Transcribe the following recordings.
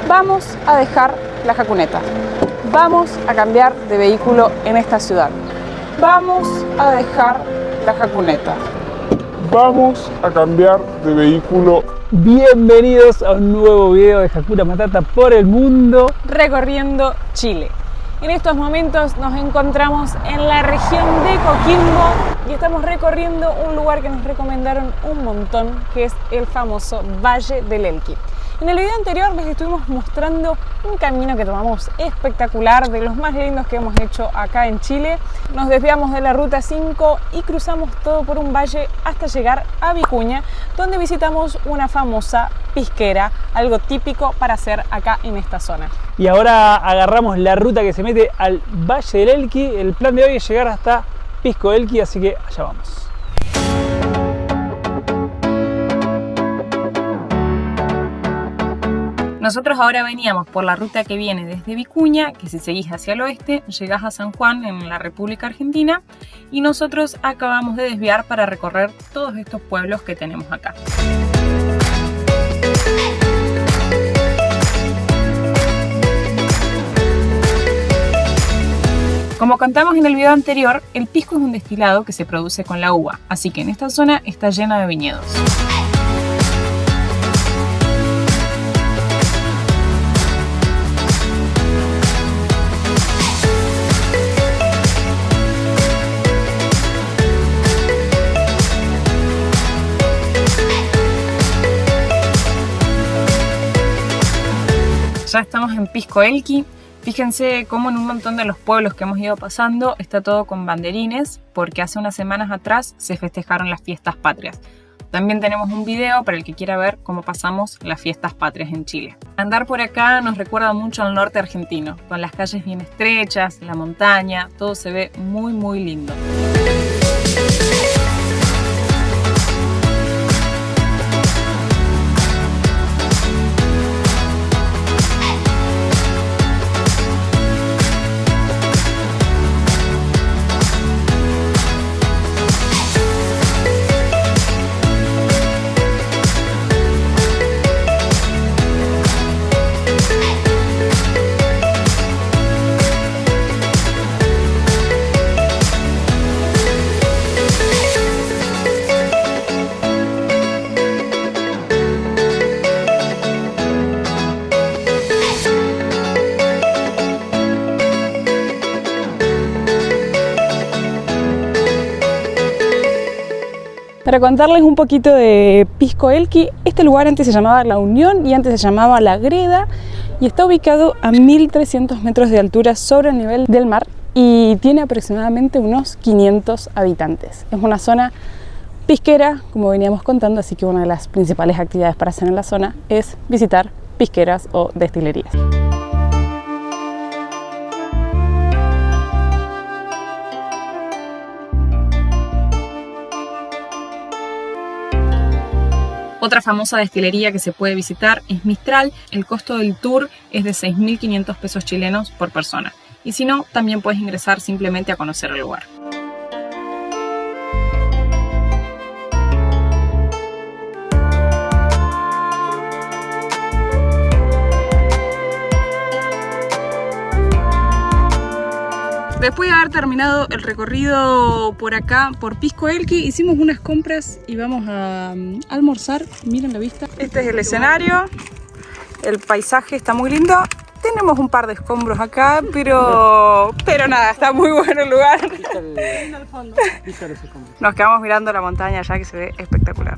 Vamos a dejar la jacuneta. Vamos a cambiar de vehículo en esta ciudad. Vamos a dejar la jacuneta. Vamos a cambiar de vehículo. Bienvenidos a un nuevo video de Hakuna Matata por el mundo. Recorriendo Chile. En estos momentos nos encontramos en la región de Coquimbo y estamos recorriendo un lugar que nos recomendaron un montón, que es el famoso Valle del Elqui. En el video anterior les estuvimos mostrando un camino que tomamos espectacular, de los más lindos que hemos hecho acá en Chile. Nos desviamos de la ruta 5 y cruzamos todo por un valle hasta llegar a Vicuña, donde visitamos una famosa pisquera, algo típico para hacer acá en esta zona. Y ahora agarramos la ruta que se mete al Valle del Elqui. El plan de hoy es llegar hasta Pisco Elqui, así que allá vamos. Nosotros ahora veníamos por la ruta que viene desde Vicuña, que si seguís hacia el oeste llegás a San Juan en la República Argentina, y nosotros acabamos de desviar para recorrer todos estos pueblos que tenemos acá. Como contamos en el video anterior, el pisco es un destilado que se produce con la uva, así que en esta zona está llena de viñedos. Ya estamos en Pisco Elqui. Fíjense cómo en un montón de los pueblos que hemos ido pasando está todo con banderines, porque hace unas semanas atrás se festejaron las fiestas patrias. También tenemos un video para el que quiera ver cómo pasamos las fiestas patrias en Chile. Andar por acá nos recuerda mucho al norte argentino, con las calles bien estrechas, la montaña, todo se ve muy lindo. Para contarles un poquito de Pisco Elqui, este lugar antes se llamaba La Unión y antes se llamaba La Greda y está ubicado a 1300 metros de altura sobre el nivel del mar y tiene aproximadamente unos 500 habitantes. Es una zona pisquera, como veníamos contando, así que una de las principales actividades para hacer en la zona es visitar pisqueras o destilerías. Otra famosa destilería que se puede visitar es Mistral. El costo del tour es de 6.500 pesos chilenos por persona. Y si no, también puedes ingresar simplemente a conocer el lugar. Después de haber terminado el recorrido por acá, por Pisco Elqui, hicimos unas compras y vamos a almorzar. Miren la vista. Este es el escenario. El paisaje está muy lindo. Tenemos un par de escombros acá, pero nada, está muy bueno el lugar. Nos quedamos mirando la montaña allá que se ve espectacular.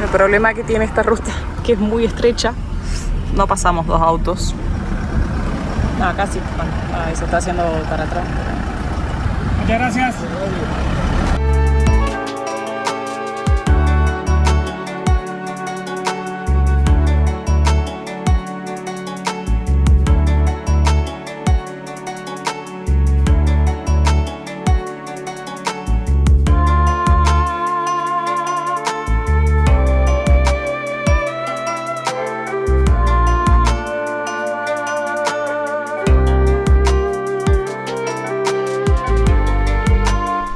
El problema que tiene esta ruta, que es muy estrecha, no pasamos dos autos. No, casi, bueno, se está haciendo para atrás. Muchas gracias.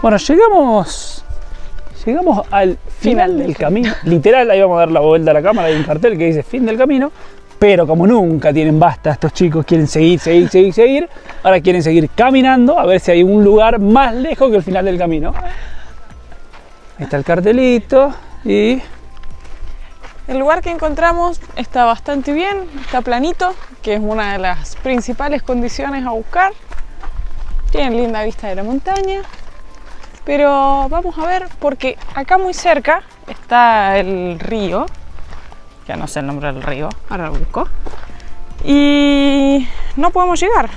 Bueno, llegamos al final del camino. Literal, ahí vamos a dar la vuelta a la cámara, hay un cartel que dice fin del camino. Pero como nunca tienen basta, estos chicos quieren seguir. Ahora quieren seguir caminando a ver si hay un lugar más lejos que el final del camino. Ahí está el cartelito y... El lugar que encontramos está bastante bien, está planito, que es una de las principales condiciones a buscar. Tienen linda vista de la montaña, pero vamos a ver porque acá muy cerca está el río, ya no sé el nombre del río, ahora lo busco, y no podemos llegar.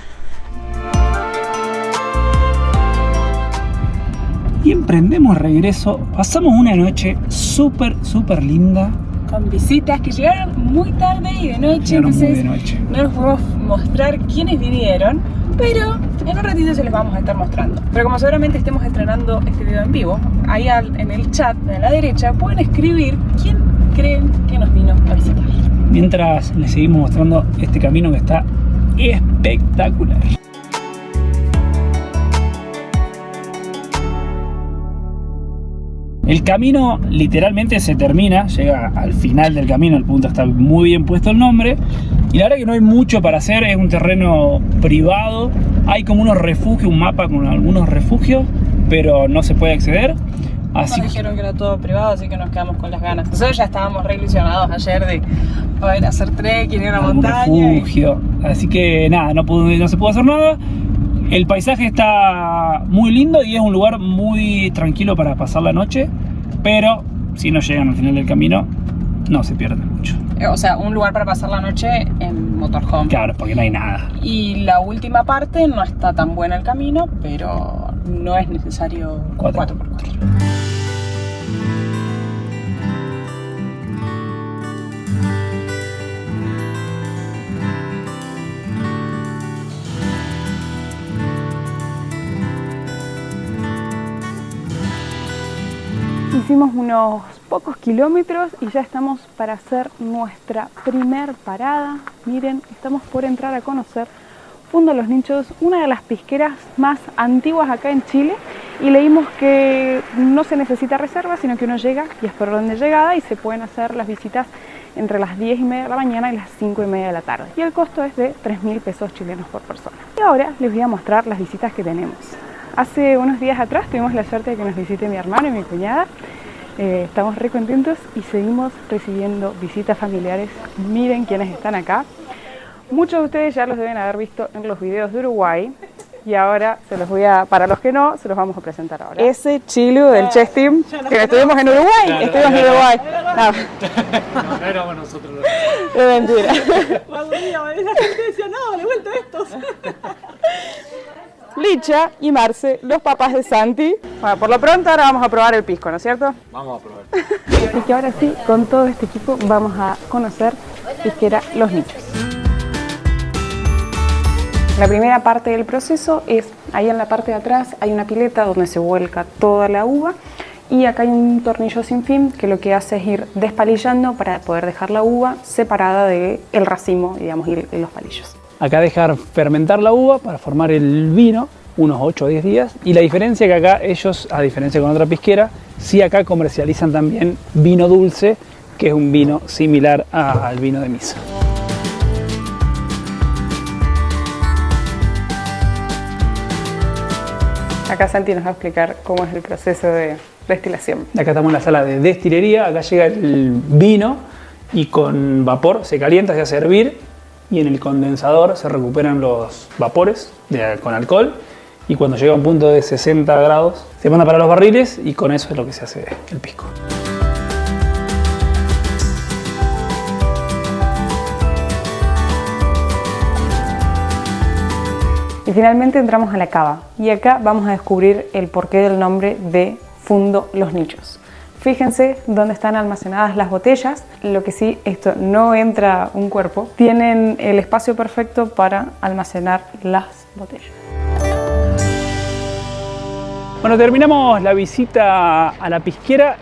Y emprendemos regreso, pasamos una noche súper linda. Con visitas que llegaron muy tarde y de noche, entonces no nos podemos mostrar quiénes vinieron, pero en un ratito se les vamos a estar mostrando. Pero como seguramente estemos estrenando este video en vivo, ahí en el chat de la derecha pueden escribir quién creen que nos vino a visitar. Mientras les seguimos mostrando este camino que está espectacular. El camino literalmente se termina, llega al final del camino, el punto está muy bien puesto el nombre. Y la verdad que no hay mucho para hacer, es un terreno privado. Hay como unos refugios, un mapa con algunos refugios, pero no se puede acceder. Así nos dijeron que era todo privado, así que nos quedamos con las ganas. Nosotros ya estábamos re ilusionados ayer de poder hacer trekking en la montaña. Refugio. Así que nada, no se pudo hacer nada. El paisaje está muy lindo y es un lugar muy tranquilo para pasar la noche, pero si no llegan al final del camino, no se pierden mucho. O sea, un lugar para pasar la noche en motorhome. Claro, porque no hay nada. Y la última parte no está tan buena el camino, pero no es necesario 4x4. Hicimos unos pocos kilómetros y ya estamos para hacer nuestra primer parada. Miren, estamos por entrar a conocer Fundo Los Nichos, una de las pisqueras más antiguas acá en Chile, y leímos que no se necesita reserva, sino que uno llega y es por orden de llegada y se pueden hacer las visitas entre las 10:30 de la mañana y las 5:30 de la tarde. Y el costo es de 3.000 pesos chilenos por persona. Y ahora les voy a mostrar las visitas que tenemos. Hace unos días atrás tuvimos la suerte de que nos visite mi hermano y mi cuñada. Estamos re contentos y seguimos recibiendo visitas familiares. Miren quiénes están acá. Muchos de ustedes ya los deben haber visto en los videos de Uruguay. Y ahora para los que no, se los vamos a presentar ahora. Ese Chilu del Chess Team, que estuvimos en Uruguay. Claro, estuvimos en Uruguay. No éramos nosotros. Es mentira. Cuando la gente decía, no, le he vuelto estos. Licha y Marce, los papás de Santi. Bueno, por lo pronto ahora vamos a probar el pisco, ¿no es cierto? Vamos a probar. Así que ahora sí, con todo este equipo vamos a conocer Pisquera Los Nichos. La primera parte del proceso es, ahí en la parte de atrás hay una pileta donde se vuelca toda la uva y acá hay un tornillo sin fin que lo que hace es ir despalillando para poder dejar la uva separada del racimo, digamos, y los palillos. Acá dejar fermentar la uva para formar el vino, unos 8 o 10 días. Y la diferencia que acá ellos, a diferencia con otra pisquera, sí acá comercializan también vino dulce, que es un vino similar al vino de misa. Acá Santi nos va a explicar cómo es el proceso de destilación. Acá estamos en la sala de destilería, acá llega el vino y con vapor se calienta, se hace hervir y en el condensador se recuperan los vapores con alcohol y cuando llega a un punto de 60 grados se manda para los barriles y con eso es lo que se hace el pisco. Y finalmente entramos a la cava y acá vamos a descubrir el porqué del nombre de Fundo Los Nichos. Fíjense dónde están almacenadas las botellas, lo que sí, esto no entra un cuerpo, tienen el espacio perfecto para almacenar las botellas. Bueno, terminamos la visita a la pisquera,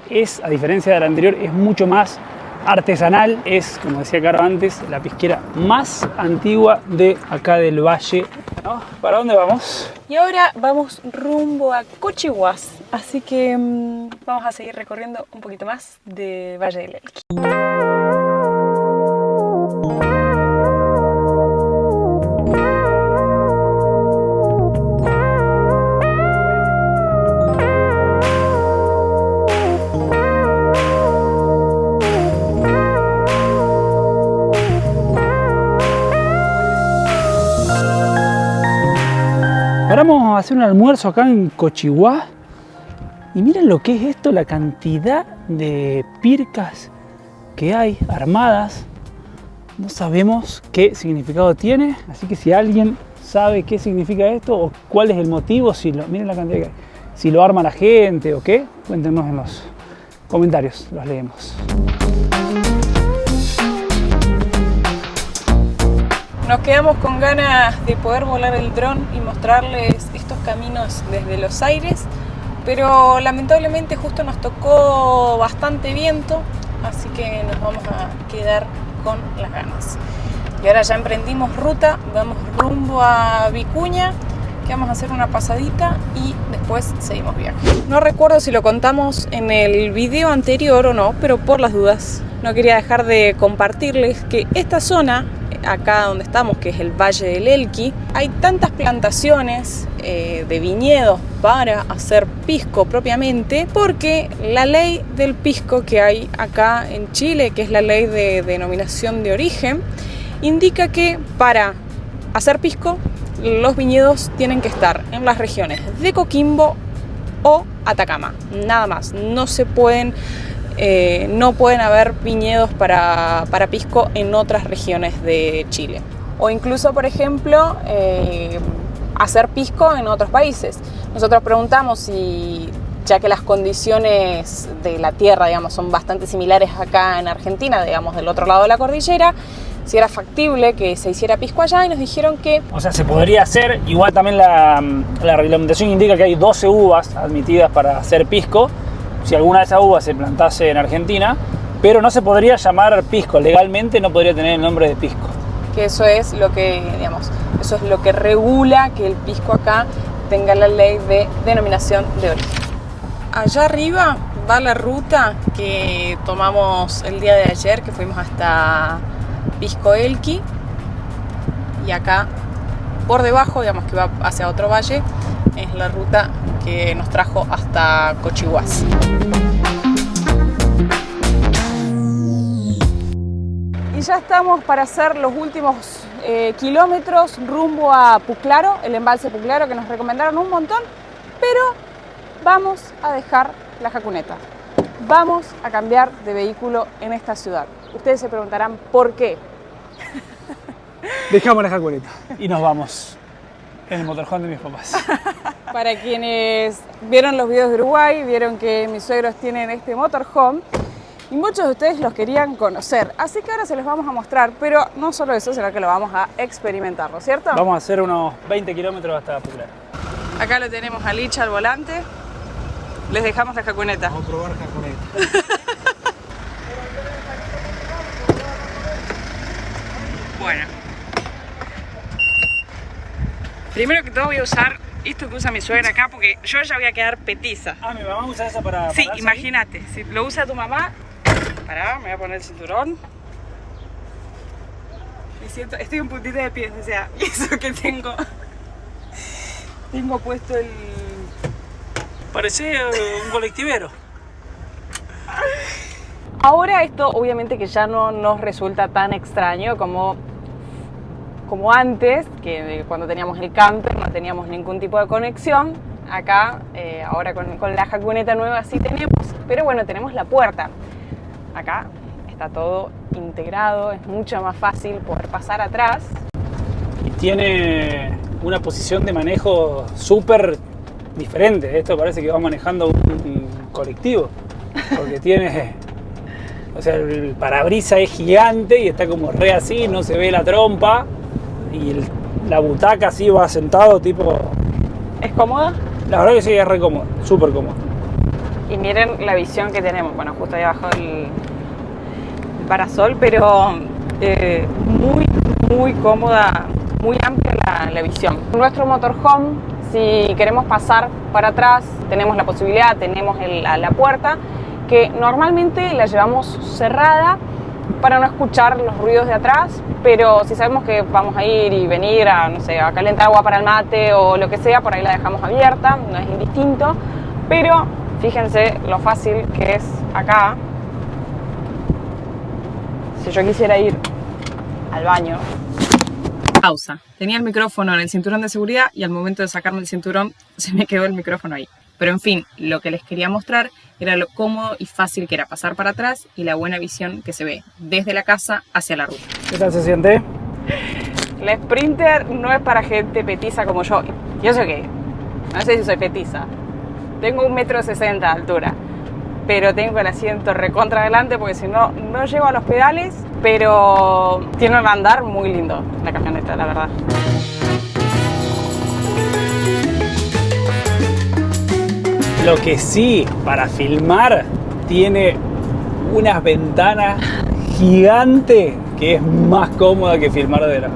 a diferencia de la anterior, es mucho más artesanal, es, como decía Caro antes, la pisquera más antigua de acá del valle ¿No? ¿Para dónde vamos? Y ahora vamos rumbo a Cochihuas, así que vamos a seguir recorriendo un poquito más de Valle del Elqui. Paramos a hacer un almuerzo acá en Cochihuas y miren lo que es esto, la cantidad de pircas que hay armadas. No sabemos qué significado tiene, así que si alguien sabe qué significa esto o cuál es el motivo, miren la cantidad que hay, si lo arma la gente o qué, cuéntenos en los comentarios, los leemos. Nos quedamos con ganas de poder volar el dron y mostrarles estos caminos desde los aires, pero lamentablemente justo nos tocó bastante viento, así que nos vamos a quedar con las ganas. Y ahora ya emprendimos ruta, vamos rumbo a Vicuña, que vamos a hacer una pasadita y después seguimos viaje. No recuerdo si lo contamos en el video anterior o no, pero por las dudas no quería dejar de compartirles que esta zona, acá donde estamos, que es el Valle del Elqui, hay tantas plantaciones de viñedos para hacer pisco propiamente, porque la ley del pisco que hay acá en Chile, que es la ley de denominación de origen, indica que para hacer pisco los viñedos tienen que estar en las regiones de Coquimbo o Atacama, nada más. No se pueden no pueden haber viñedos para pisco en otras regiones de Chile. O incluso, por ejemplo, hacer pisco en otros países. Nosotros preguntamos si, ya que las condiciones de la tierra, digamos, son bastante similares acá en Argentina, digamos, del otro lado de la cordillera, si era factible que se hiciera pisco allá, y nos dijeron que... O sea, se podría hacer, igual también la reglamentación indica que hay 12 uvas admitidas para hacer pisco, si alguna de esas uvas se plantase en Argentina, pero no se podría llamar pisco, legalmente no podría tener el nombre de pisco. Que eso es lo que, digamos, eso es lo que regula que el pisco acá tenga la ley de denominación de origen. Allá arriba va la ruta que tomamos el día de ayer, que fuimos hasta Pisco Elqui, y acá por debajo, digamos que va hacia otro valle, es la ruta que nos trajo hasta Cochihuas. Y ya estamos para hacer los últimos kilómetros rumbo a Puclaro, el embalse Puclaro, que nos recomendaron un montón, pero vamos a dejar la jacuneta. Vamos a cambiar de vehículo en esta ciudad. Ustedes se preguntarán por qué. Dejamos la jacuneta y nos vamos en el motorhome de mis papás. Para quienes vieron los videos de Uruguay, vieron que mis suegros tienen este motorhome y muchos de ustedes los querían conocer. Así que ahora se los vamos a mostrar, pero no solo eso, sino que lo vamos a experimentar, ¿no es cierto? Vamos a hacer unos 20 kilómetros hasta Puclaro. Acá lo tenemos a Licha al volante. Les dejamos la jacuneta. Vamos a probar jacuneta. Bueno. Primero que todo voy a usar esto que usa mi suegra acá, porque yo ya voy a quedar petiza. Ah, mi mamá usa esa para... Sí, imagínate, si lo usa tu mamá. Pará, me voy a poner el cinturón. Me siento, estoy un puntito de pies, o sea, y eso que tengo puesto el... Parece un colectivero. Ahora esto obviamente que ya no nos resulta tan extraño como antes, que cuando teníamos el camper no teníamos ningún tipo de conexión. Acá, ahora con la jacuneta nueva sí tenemos, pero bueno, tenemos la puerta. Acá está todo integrado, es mucho más fácil poder pasar atrás. Y tiene una posición de manejo súper diferente. Esto parece que va manejando un colectivo, porque tiene... O sea, el parabrisas es gigante y está como re así, no se ve la trompa. Y la butaca así va sentado tipo... ¿Es cómoda? La verdad que sí, es re cómodo, súper cómodo. Y miren la visión que tenemos. Bueno, justo ahí abajo el parasol, pero muy, muy cómoda muy amplia la visión. Nuestro motorhome, si queremos pasar para atrás, tenemos la posibilidad, tenemos la puerta, que normalmente la llevamos cerrada para no escuchar los ruidos de atrás, pero si sabemos que vamos a ir y venir a, no sé, a calentar agua para el mate o lo que sea, por ahí la dejamos abierta, no es indistinto, pero fíjense lo fácil que es acá. Si yo quisiera ir al baño. Pausa. Tenía el micrófono en el cinturón de seguridad y al momento de sacarme el cinturón se me quedó el micrófono ahí. Pero en fin, lo que les quería mostrar era lo cómodo y fácil que era pasar para atrás y la buena visión que se ve desde la casa hacia la ruta. ¿Qué tal se siente? La Sprinter no es para gente petiza como yo. Yo sé que, no sé si soy petiza. Tengo 1,60 m de altura, pero tengo el asiento recontra adelante porque si no, no llego a los pedales, pero tiene un andar muy lindo la camioneta, la verdad. Lo que sí, para filmar, tiene unas ventanas gigantes que es más cómoda que filmar de la...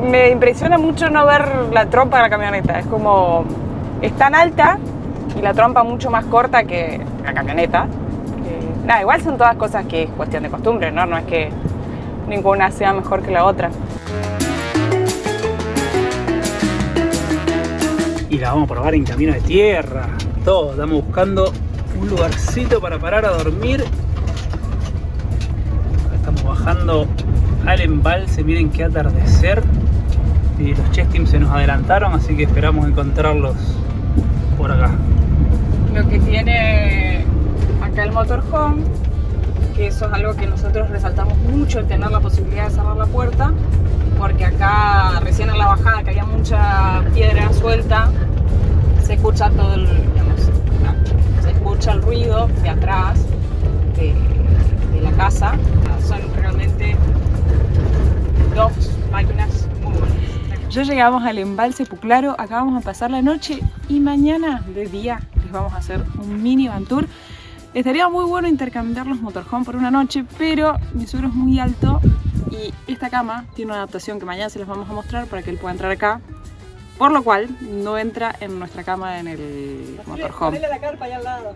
Me impresiona mucho no ver la trompa de la camioneta. Es como... es tan alta y la trompa mucho más corta que la camioneta. Nada, igual son todas cosas que es cuestión de costumbre, ¿no? No es que ninguna sea mejor que la otra. Y la vamos a probar en camino de tierra. Todo, estamos buscando un lugarcito para parar a dormir. Acá estamos bajando al embalse, miren qué atardecer. Y los Chestim se nos adelantaron, así que esperamos encontrarlos por acá. Lo que tiene acá el motorhome, que eso es algo que nosotros resaltamos mucho, el tener la posibilidad de cerrar la puerta, porque acá recién en la bajada, que había mucha piedra suelta, se escucha todo el, digamos, se escucha el ruido de atrás de la casa. Son realmente dos máquinas muy buenas. Ya llegamos al embalse Puclaro, acá vamos a pasar la noche y mañana de día les vamos a hacer un mini van tour. Estaría muy bueno intercambiar los motorhome por una noche, pero mi suegro es muy alto y esta cama tiene una adaptación que mañana se les vamos a mostrar para que él pueda entrar acá, por lo cual no entra en nuestra cama en el motorhome. Ponele la carpa allá al lado.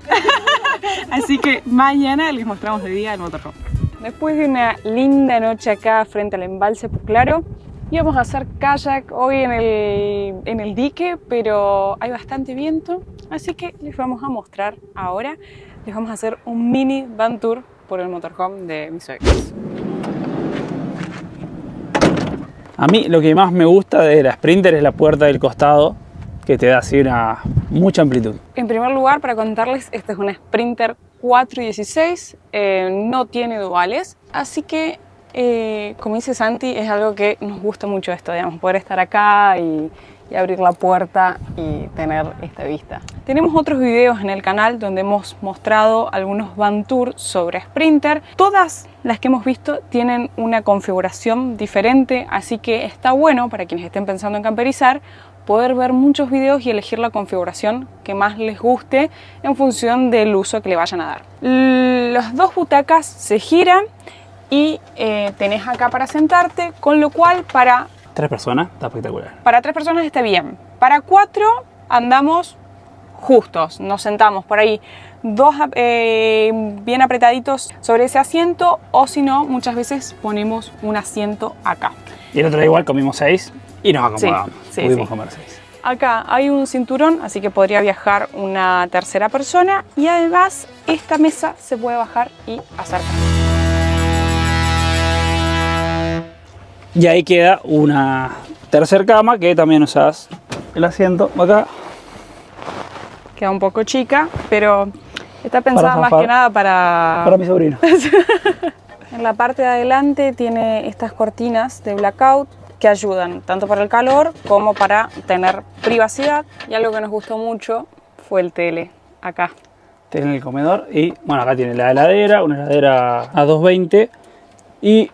Así que mañana les mostramos de día el motorhome. Después de una linda noche acá frente al embalse Puclaro, íbamos a hacer kayak hoy en el dique, pero hay bastante viento, así que les vamos a mostrar ahora. Les vamos a hacer un mini van tour por el motorhome de mis suegros. A mí lo que más me gusta de la Sprinter es la puerta del costado, que te da así una mucha amplitud. En primer lugar, para contarles, esta es una Sprinter 416, no tiene duales, así que como dice Santi, es algo que nos gusta mucho esto, digamos, poder estar acá y abrir la puerta y tener esta vista. Tenemos otros videos en el canal donde hemos mostrado algunos van tour sobre Sprinter. Todas las que hemos visto tienen una configuración diferente, así que está bueno para quienes estén pensando en camperizar poder ver muchos videos y elegir la configuración que más les guste en función del uso que le vayan a dar. Las dos butacas se giran y tenés acá para sentarte, con lo cual para 3 personas, está espectacular. Para 3 personas está bien. Para 4 andamos justos, nos sentamos por ahí 2 bien apretaditos sobre ese asiento, o si no, muchas veces ponemos un asiento acá. Y el otro día igual comimos 6 y nos acomodamos. Sí, Pudimos sí. comer 6. Acá hay un cinturón, así que podría viajar una tercera persona, y además esta mesa se puede bajar y acercar. Y ahí queda una tercera cama que también usás el asiento acá. Queda un poco chica, pero está pensada más zafar. que nada para Mi sobrino. En la parte de adelante tiene estas cortinas de blackout que ayudan tanto para el calor como para tener privacidad. Y algo que nos gustó mucho fue el tele acá. Tiene el comedor y bueno, acá tiene la heladera, una heladera a 220 y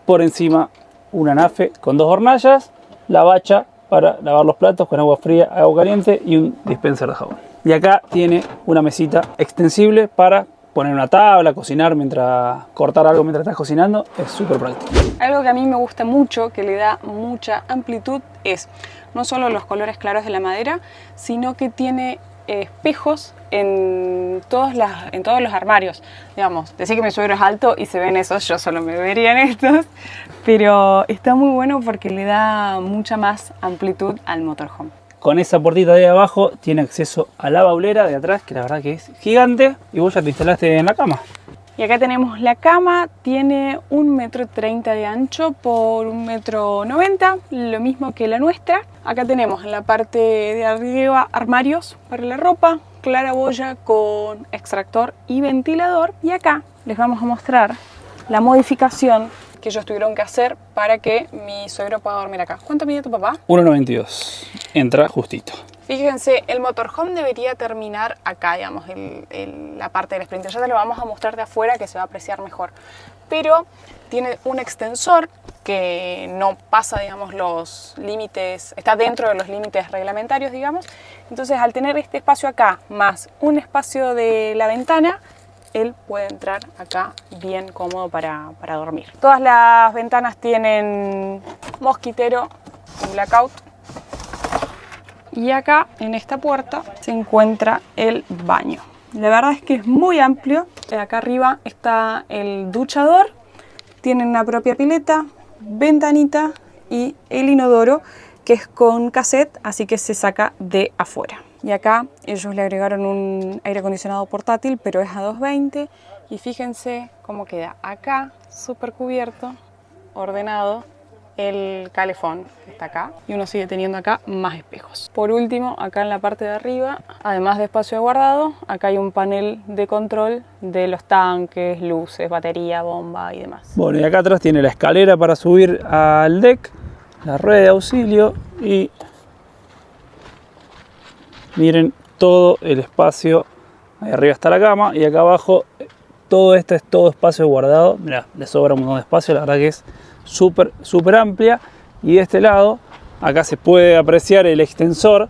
por encima una nafe con 2 hornallas, la bacha para lavar los platos con agua fría, agua caliente y un dispenser de jabón. Y acá tiene una mesita extensible para poner una tabla, cocinar mientras, cortar algo mientras estás cocinando, es súper práctico. Algo que a mí me gusta mucho, que le da mucha amplitud, es no solo los colores claros de la madera, sino que tiene espejos en todos los armarios. Digamos, decir que mi suegro es alto y se ven esos, yo solo me vería en estos, pero está muy bueno porque le da mucha más amplitud al motorhome. Con esa puertita de ahí abajo tiene acceso a la baulera de atrás, que la verdad que es gigante, y vos ya te instalaste en la cama. Y acá tenemos la cama, tiene 1,30 m de ancho por 1,90 m, lo mismo que la nuestra. Acá tenemos en la parte de arriba armarios para la ropa, claraboya con extractor y ventilador. Y acá les vamos a mostrar la modificación que ellos tuvieron que hacer para que mi suegro pueda dormir acá. ¿Cuánto mide tu papá? 1,92, entra justito. Fíjense, el motorhome debería terminar acá, digamos, la parte del Sprinter. Ya te lo vamos a mostrar de afuera que se va a apreciar mejor. Pero tiene un extensor que no pasa, digamos, los límites, está dentro de los límites reglamentarios, digamos. Entonces, al tener este espacio acá, más un espacio de la ventana, él puede entrar acá bien cómodo para dormir. Todas las ventanas tienen mosquitero y blackout. Y acá, en esta puerta, se encuentra el baño. La verdad es que es muy amplio. Acá arriba está el duchador. Tienen una propia pileta, ventanita y el inodoro, que es con cassette, así que se saca de afuera. Y acá ellos le agregaron un aire acondicionado portátil, pero es a 220. Y fíjense cómo queda acá, súper cubierto, ordenado. El calefón está acá y uno sigue teniendo acá más espejos. Por último, acá en la parte de arriba, además de espacio de guardado, acá hay un panel de control de los tanques, luces, batería, bomba y demás. Bueno, y acá atrás tiene la escalera para subir al deck, la rueda de auxilio y miren todo el espacio. Ahí arriba está la cama y acá abajo todo esto es todo espacio guardado. Mirá, le sobra un montón de espacio, la verdad que es súper amplia. Y de este lado, acá se puede apreciar el extensor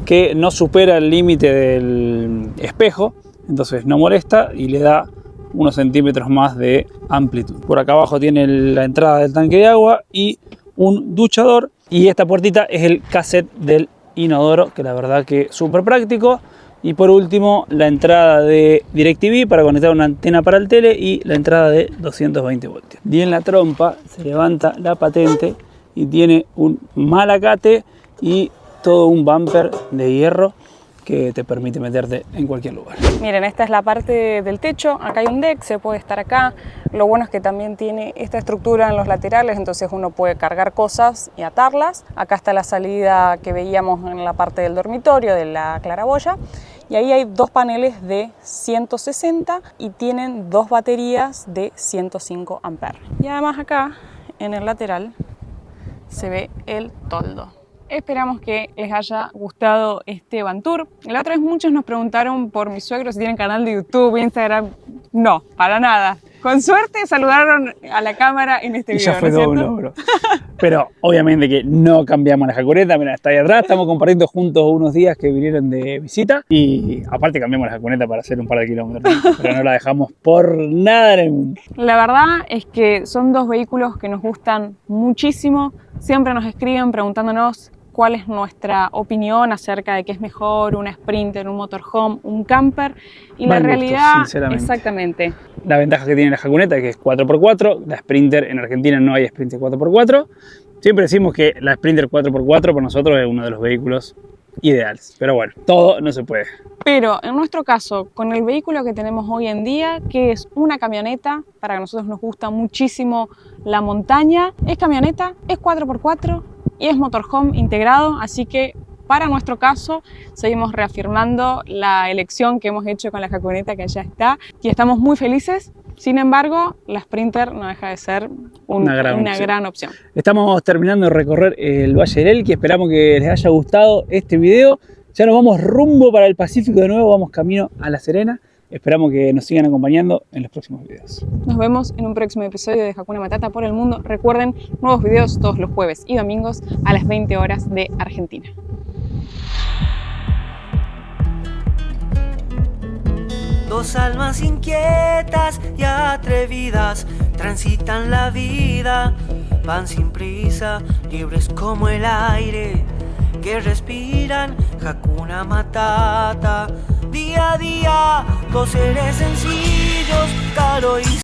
que no supera el límite del espejo, entonces no molesta y le da unos centímetros más de amplitud. Por acá abajo tiene la entrada del tanque de agua y un duchador. Y esta puertita es el cassette del inodoro, que la verdad que súper práctico. Y por último, la entrada de DirecTV para conectar una antena para el tele y la entrada de 220 voltios. Y en la trompa se levanta la patente y tiene un malacate y todo un bumper de hierro que te permite meterte en cualquier lugar. Miren, esta es la parte del techo, acá hay un deck, se puede estar acá. Lo bueno es que también tiene esta estructura en los laterales, entonces uno puede cargar cosas y atarlas. Acá está la salida que veíamos en la parte del dormitorio, de la claraboya. Y ahí hay dos paneles de 160 y tienen dos baterías de 105 amperes. Y además acá, en el lateral, se ve el toldo. Esperamos que les haya gustado este van tour. La otra vez muchos nos preguntaron por mi suegro si tienen canal de YouTube, Instagram. No, para nada. Con suerte saludaron a la cámara en este y video. Ya fue ¿no es todo un cierto? logro. Pero obviamente que no cambiamos la jaconeta. Mira, está ahí atrás. Estamos compartiendo juntos unos días que vinieron de visita. Y aparte cambiamos la jaconeta para hacer un par de kilómetros. Pero no la dejamos por nada en el mundo. La verdad es que son dos vehículos que nos gustan muchísimo. Siempre nos escriben preguntándonos cuál es nuestra opinión acerca de qué es mejor, una Sprinter, un motorhome, un camper. Y la realidad, sinceramente. exactamente. La ventaja que tiene la jaconeta es que es 4x4. La Sprinter en Argentina no hay Sprinter 4x4. Siempre decimos que la Sprinter 4x4 para nosotros es uno de los vehículos ideales. Pero bueno, todo no se puede. Pero en nuestro caso, con el vehículo que tenemos hoy en día, que es una camioneta, para nosotros nos gusta muchísimo la montaña, es camioneta, es 4x4 y es motorhome integrado, así que para nuestro caso seguimos reafirmando la elección que hemos hecho con la jaconeta, que allá está, y estamos muy felices. Sin embargo, la Sprinter no deja de ser una gran opción. Estamos terminando de recorrer el Valle del Elqui, esperamos que les haya gustado este video. Ya nos vamos rumbo para el Pacífico de nuevo, vamos camino a La Serena. Esperamos que nos sigan acompañando en los próximos videos. Nos vemos en un próximo episodio de Hakuna Matata por el mundo. Recuerden, nuevos videos todos los jueves y domingos a las 20 horas de Argentina. Dos almas inquietas y atrevidas transitan la vida, van sin prisa, libres como el aire que respiran, Hakuna Matata. Día a día, dos seres sencillos, Caro y